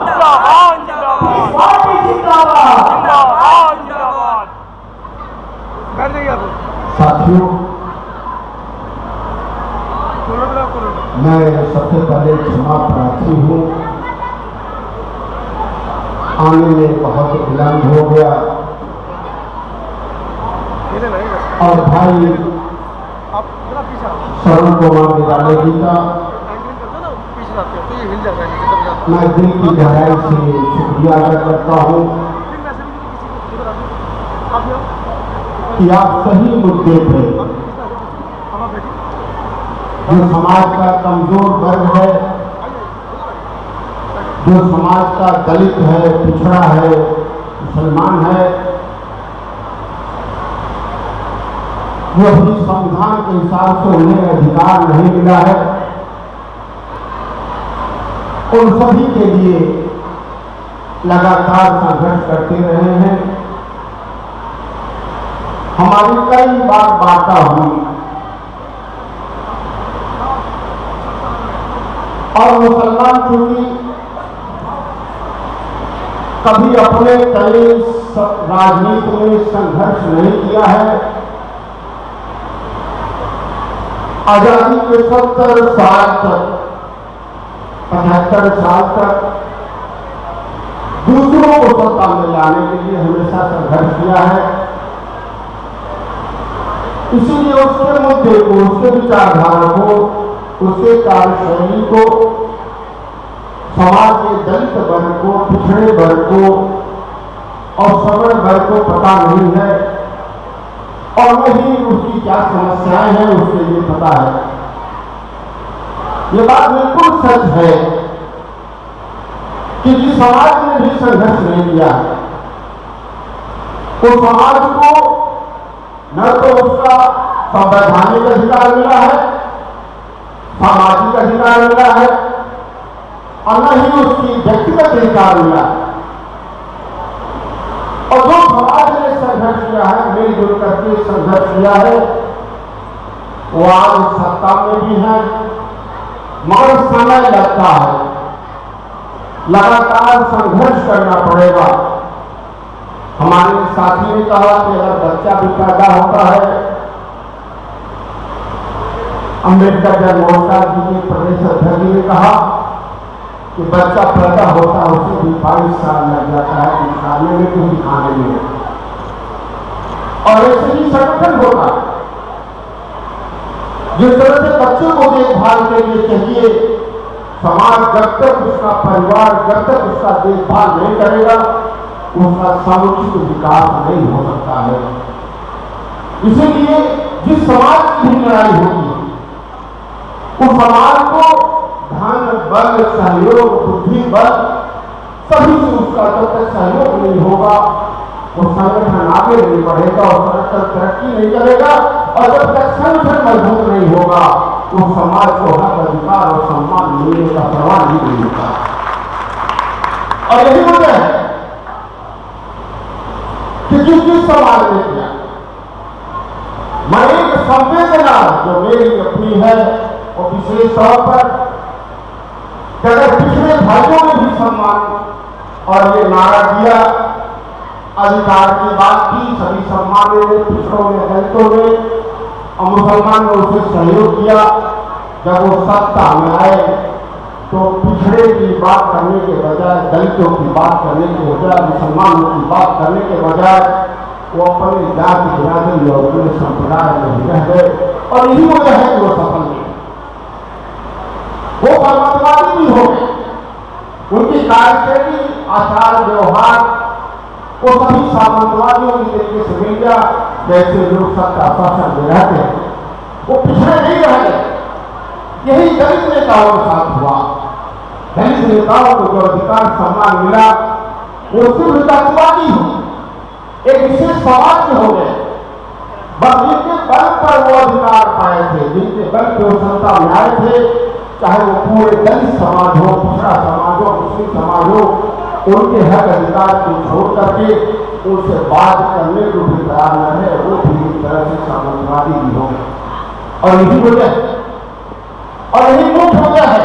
जिंदाबाद जिंदाबाद पार्टी जिंदाबाद जिंदाबाद जिंदाबाद। बैठ जाइए आप। साथियों, मैं सबसे पहले क्षमा प्रार्थी हूँ। आने में बहुत विलम्ब हो गया और भाई शरण कुमार विद्यालय जी का मैं दिल की गहराई से शुक्रिया अदा करता हूँ कि आप सही मुद्दे पे जो समाज का कमजोर वर्ग है, जो समाज का दलित है, पिछड़ा है, मुसलमान है, जो अपनी संविधान के हिसाब से उन्हें अधिकार नहीं मिला है, उन सभी के लिए लगातार संघर्ष करते रहे हैं। हमारी कई बार वार्ता हुई और मुसलमान चूंकि कभी अपने तय राजनीति में संघर्ष नहीं किया है, आजादी के 70 साल तक 75 साल तक दूसरों को सत्ता में लाने के लिए हमेशा संघर्ष किया है। इसीलिए उसके मुद्दे को, उसके विचारधारा को, उसके कार्यशैली को समाज के दलित वर्ग को, पिछड़े वर्ग को और सवर्ण वर्ग को पता नहीं है और वही उसकी क्या समस्याएं हैं उसके लिए पता है। ये बात बिल्कुल सच है कि जिस समाज ने भी संघर्ष नहीं किया है उस समाज को न तो उसका संवैधानिक अधिकार मिला है, सामाजिक अधिकार मिला है और न ही उसकी व्यक्तिगत अधिकार मिला है। और जो समाज ने संघर्ष किया है, मिलजुल करके संघर्ष किया है, वो आज सत्ता में भी है, मगर समय लगता है, लगातार संघर्ष करना पड़ेगा। हमारे साथी ने कहा कि अगर बच्चा भी पैदा होता है, अम्बेडकर जन्मोत्सव जी के प्रदेश अध्यक्ष ने कहा कि बच्चा पैदा होता है उसे भी 22 साल लग जाता है कुछ खाने में, कुछ खाने में, और ऐसे ही संगठन होता है। जिस तरह से बच्चों को देखभाल के लिए चाहिए, समाज जब तक उसका परिवार जब तक उसका देखभाल नहीं करेगा उसका समुचित विकास नहीं हो सकता है। इसीलिए जिस समाज की भी लड़ाई होगी उस समाज को धन बल सहयोग बुद्धि बल सभी से उसका जब तक सहयोग नहीं होगा वो संगठन आगे नहीं बढ़ेगा और संगठन तरक्की नहीं करेगा और जब तक संगठन मजबूत नहीं होगा उस समाज को हक अधिकार और सम्मान मिलने का प्रमाण भी नहीं होगा। और यही वजह है कि जिस समाज ने किया, मैं एक संवेदना जो मेरी अपनी है वो विशेष तौर पर अगर पिछले भाइयों ने भी सम्मान और ये नारा दिया, अधिकार की बात की, सभी सम्मान ने, पिछड़ों ने, दलितों ने और मुसलमान ने उसे सहयोग किया। जब वो सत्ता में आए तो पिछड़े की बात करने के बजाय, दलितों की बात करने के बजाय, मुसलमानों की बात करने के बजाय वो अपने जाति बिरादरी और अपने संप्रदाय में रह गए और यही वजह है कि वो सफल नहीं। वो परमात्मादी भी हो गए, उनकी कार्यशैली, आचार व्यवहार वो सभी सामंतवादियों की तरीके से मिल गया। जैसे लोग सत्ता शासन में रहते हैं वो पिछड़े नहीं रह गए। यही दलित नेताओं के साथ हुआ। दलित नेताओं को जो अधिकार सम्मान मिला वो सिर्फ तत्ववादी हो, एक विशेष समाज के हो गए, बस जिनके बल पर वो अधिकार पाए थे, जिनके बल पर वो सत्ता में आए थे, चाहे वो पूरे दलित समाज हो, पिछड़ा समाज हो, मुस्लिम समाज हो, उनके हक अधिकार को छोड़ करके उनसे बात करने को भी तैयार न है, वो भी एक तरह से सामंतवादी भी हो गए। और यही वजह और यही मुख्य वजह है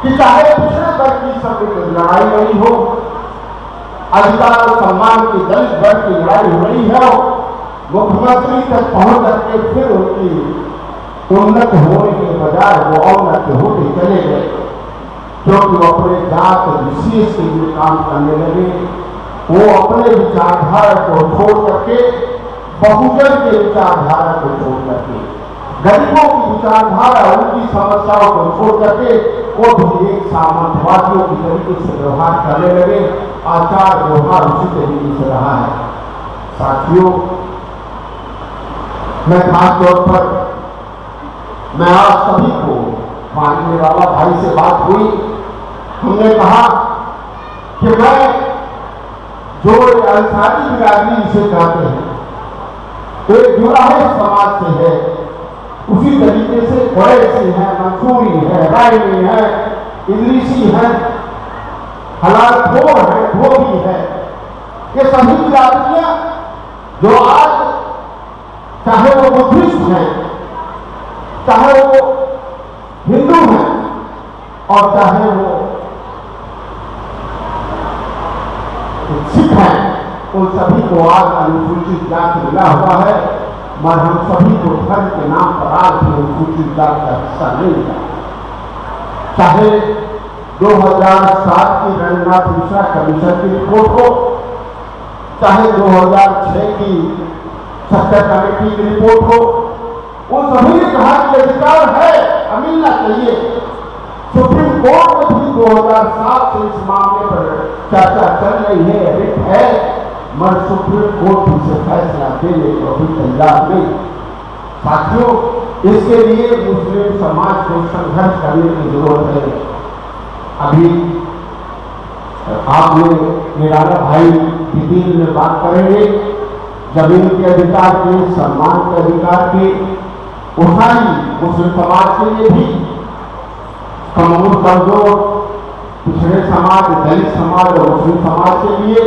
कि चाहे पिछड़े वर्ग की सब लड़ाई लड़ी हो, अधिकार और सम्मान की दलित वर्ग की लड़ाई हो रही है, मुख्यमंत्री तक पहुंच करके फिर उनकी उन्नत होने के बजाय वो अवनत होते चले गए, क्योंकि वो अपने जात विशेष के लिए काम करने लगे। वो अपने विचारधारा को छोड़ करके बहुजन के विचारधारा को छोड़ करके गरीबों की विचारधारा, उनकी समस्याओं को छोड़ करके वो भी एक सामंतवादियों की तरीके से व्यवहार करने लगे। आचार व्यवहार उसी तरीके से रहा है। साथियों, मैं खास तौर पर मैं आज सभी को मानने वाला भाई से बात हुई, हमने कहा कि मैं जो अंसारी बिरादरी इसे कहते हैं, एक जुड़ाहे समाज से है, उसी तरीके से कुरैशी है, मंसूरी है, रायनी है, इदरीसी है, हलालखोर है, धोबी है, ये सभी बिरादरियां जो आज चाहे वो बुद्धिस्ट हैं, चाहे वो हिंदू हैं और चाहे वो सिख हैं, उन सभी को आज अनुसूचित जाति मिला हुआ है, मगर हम सभी को धर्म के नाम पर आज भी अनुसूचित जाति का हिस्सा नहीं मिला। चाहे 2007 की रंगनाथ मिश्रा कमीशन की रिपोर्ट हो, चाहे 2006 की सत्ता कमेटी की रिपोर्ट हो, उन सभी ने कहा कि अधिकार है, हमें मिलना चाहिए। सुप्रीम कोर्ट में भी 2007 से इस मामले पर चर्चा चल रही है, रिट है, मगर सुप्रीम कोर्ट इसे फैसला देने को अभी तैयार नहीं। साथियों, इसके लिए मुस्लिम समाज को संघर्ष करने की जरूरत है। अभी आपने निराला भाई डिटेल में बात करेंगे जमीन के अधिकार के, सम्मान के अधिकार के, उठाई मुस्लिम समाज के लिए भी, कमजोर कमजोर पिछड़े समाज, दलित समाज और मुस्लिम समाज के लिए,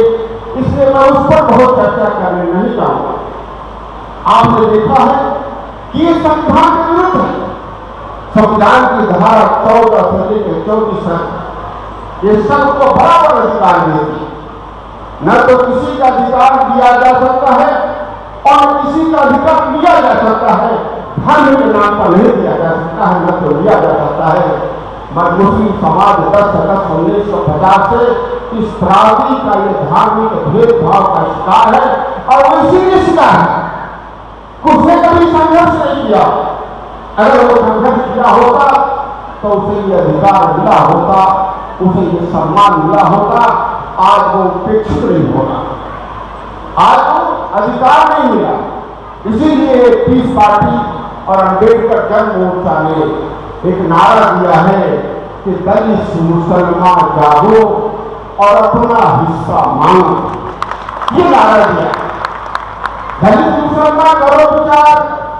इसलिए मैं उस पर बहुत चर्चा करने नहीं चाहूंगा। आपने देखा है कि ये संविधान के विरुद्ध है। संविधान की धारा 14 से लेकर 34 तक ये सबको बराबर अधिकार देती, न तो किसी का अधिकार दिया जा सकता है और किसी का अधिकार लिया जा सकता है। धर्म के नाम पर नहीं दिया जा सकता है, न तो लिया जा सकता है। मगर मुस्लिम समाज 10 अगस्त 1950 से इस त्रासदी का, ये धार्मिक भेदभाव का शिकार है और वो इसीलिए शिकार है। उसने कभी संघर्ष नहीं किया। अगर वो संघर्ष किया होता तो उसे ये अधिकार मिला होता, उसे ये सम्मान मिला होता, आज वो उपेक्षित नहीं होगा, आज वो अधिकार नहीं मिला। इसीलिए पीस पार्टी और अम्बेडकर जन मोर्चा ने एक नारा दिया है कि दलित मुसलमान जागो और अपना हिस्सा मांगो। ये नारा दिया। दलित मुसलमान करो विचार,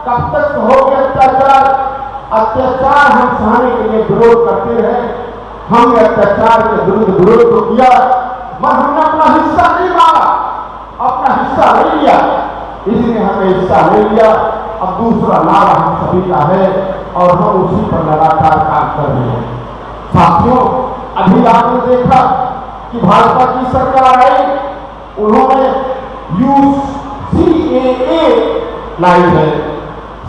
कब तक होगे अत्याचार? अत्याचार हम सहने के लिए विरोध करते रहे, हमने अत्याचार के विरुद्ध विरोध तो किया, मगर हमने अपना हिस्सा नहीं मांगा, अपना हिस्सा नहीं लिया। इसलिए हमें हिस्सा नहीं लिया। अब दूसरा नारा हम सभी का है और हम उसी पर लगातार काम कर रहे हैं। साथियों, अभी आपने देखा कि भाजपा की सरकार आई, उन्होंने CAA लाई है।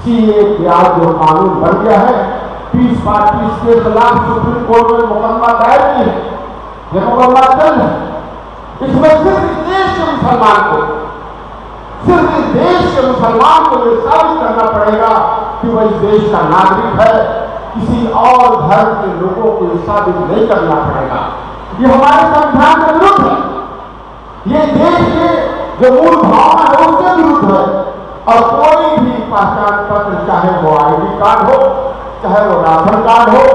CAA के आज जो कानून बन गया है, पीस पार्टी इसके खिलाफ सुप्रीम कोर्ट में मुकदमा दायर की है, यह मुकदमा चल है। इसमें सिर्फ इस देश के मुसलमान को, सिर्फ इस देश के मुसलमान को यह साबित करना पड़ेगा कि वह इस देश का नागरिक है। किसी और धर्म के लोगों को यह साबित नहीं करना पड़ेगा। ये हमारे संविधान के विरुद्ध है, ये देश के जो मूल भावना है उसके विरुद्ध है। और कोई भी पहचान पत्र, चाहे वो ID कार्ड हो, चाहे वो राशन कार्ड हो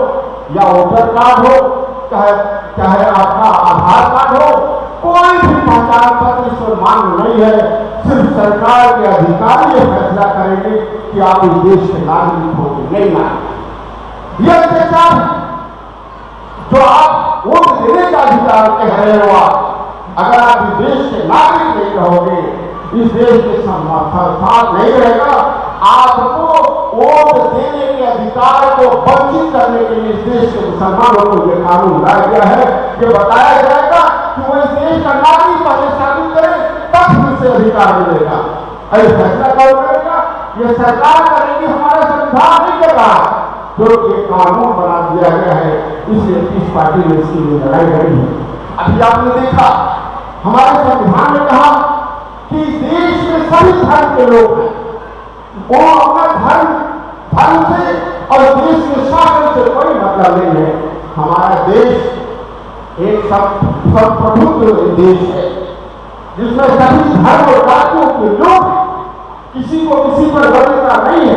या वोटर कार्ड हो, चाहे आपका आधार कार्ड हो, कोई भी पहचान पत्र इस पर मांग नहीं है। सिर्फ सरकार के अधिकारी ये फैसला करेंगे कि आप इस देश के नागरिक हो कि नहीं नागरिक। ये अत्याचार है जो आप वोट देने का अधिकार कह रहे हो। अगर आप इस देश के नागरिक नहीं रहोगे, इस देश के साथ नहीं रहेगा, आपको वोट देने के अधिकार को वंचित करने के लिए इस देश के मुसलमानों को यह कानून लाया गया है। ये बताया जाएगा कि वो इस देश का नागरिक पहले शादी करे तब उसे अधिकार मिलेगा। अरे फैसला कौन करेगा? ये सरकार करेगी, हमारा संविधान नहीं कर रहा है। जो ये कानून बना दिया गया है, इसलिए इस पार्टी ने इसकी लिए लड़ाई लड़ी है। अभी आपने देखा हमारे संविधान ने कहा कि देश में सभी धर्म के लोग हैं, वो अपना धर्म से और देश के शासन से कोई मतलब नहीं है। हमारा देश एक संप्रभुत्व देश है जिसमें सभी धर्म और जातियों के लोग, किसी को किसी पर वरीयता नहीं है,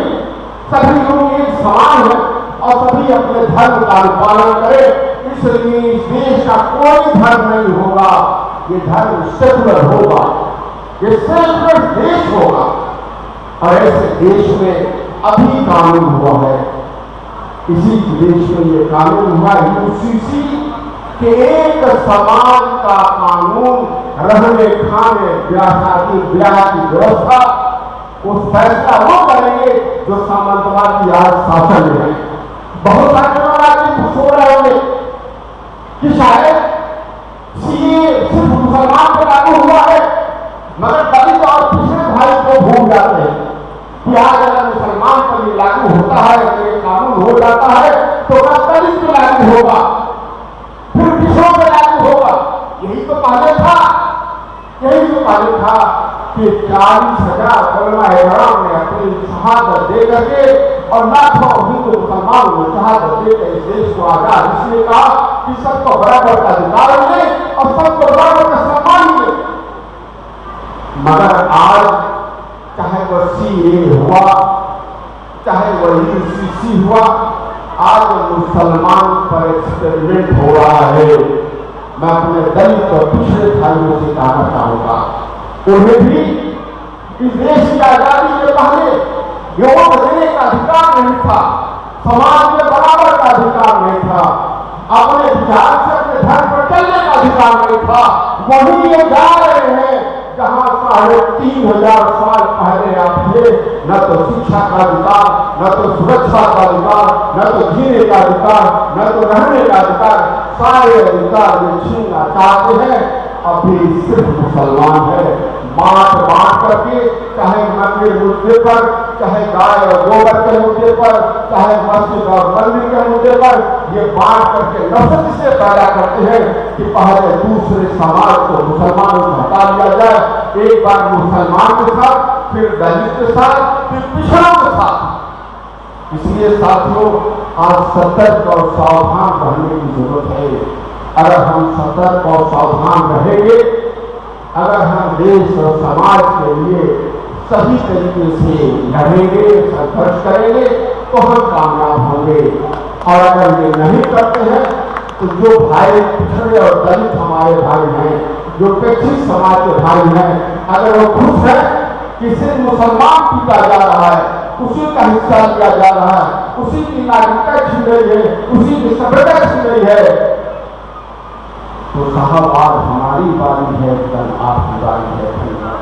सभी लोग एक समान है और सभी अपने धर्म का पालन करें। इसलिए इस देश का कोई धर्म नहीं होगा, ये धर्म सेकुलर होगा, ये सेकुलर देश होगा। और ऐसे देश में अभी कानून हुआ है, इसी देश में ये कानून हुआ यूसीसी के एक समान का कानून, रहने खाने ब्याह की व्यवस्था, उस फैसला वो करेंगे जो सामंतवादी आज शासन में है। बहुत सारे लोग आज सो रहे होंगे कि शायद सीए सिर्फ मुसलमान पर लागू हुआ है, मगर दलित और पिछड़े भाई को भूल जाते हैं कि आज अगर मुसलमान पर ये लागू होता है, ये कानून हो जाता है, तो वह दलित पर लागू होगा, फिर पिछड़ों पर लागू होगा। यही तो पहले था कि 40,000 कलमा इकराम ने अपनी शहादत दे करके और लाखों हिंदू मुसलमानों ने शहादत देकर इस देश को आजाद इसलिए कहा कि सबको बराबर का अधिकार मिले और सबको बराबर का सम्मान मिले। मगर आज चाहे वह सीए हुआ, चाहे वह यूसीसी हुआ, आज मुसलमान पर एक्सपेरिमेंट हो रहा है। मैं अपने दलित और पिछड़े भाइयों से कहना चाहूंगा, उन्हें भी इस देश की आजादी के पहले वोट देने का अधिकार नहीं था, समाज में बराबर का अधिकार नहीं था, अपने विचार से अपने धर्म पर चलने का अधिकार नहीं था। वही ये जा रहे हैं जहां 3,500 साल पहले आप थे। न तो शिक्षा का अधिकार, न तो सुरक्षा का अधिकार, न तो जीने का अधिकार, न तो रहने का अधिकार, सारे अधिकार ये छीनना चाहते हैं। अभी सिर्फ मुसलमान है, बांट करके, चाहे मंदिर मुद्दे पर, चाहे गाय और गोबर के मुद्दे पर, चाहे मस्जिद और मंदिर के मुद्दे पर, ये बांट करके नफरत से पैदा करते हैं कि पहले दूसरे समाज को मुसलमानों को हटा दिया जाए, एक बार मुसलमान के साथ, फिर दलित के साथ, फिर पिछड़ों के साथ। इसलिए साथियों, आज सतर्क और सावधान रहने की जरूरत है। अगर हम सतर्क और सावधान रहेंगे, अगर हम देश और समाज के लिए सही तरीके से लड़ेंगे, संघर्ष करेंगे, तो हम कामयाब होंगे। और अगर ये नहीं करते हैं तो जो भाई पिछड़े और दलित हमारे भाई हैं, जो पेक्षित समाज के भाई हैं, अगर वो खुश है कि सिर्फ मुसलमान पीटा जा रहा है, उसी का हिस्सा लिया जा रहा है, उसी की नागरिकता छीन रही है, उसी की सभ्यता छीन रही है, तो साहब आज हमारी बारी है, कल आपकी बारी है।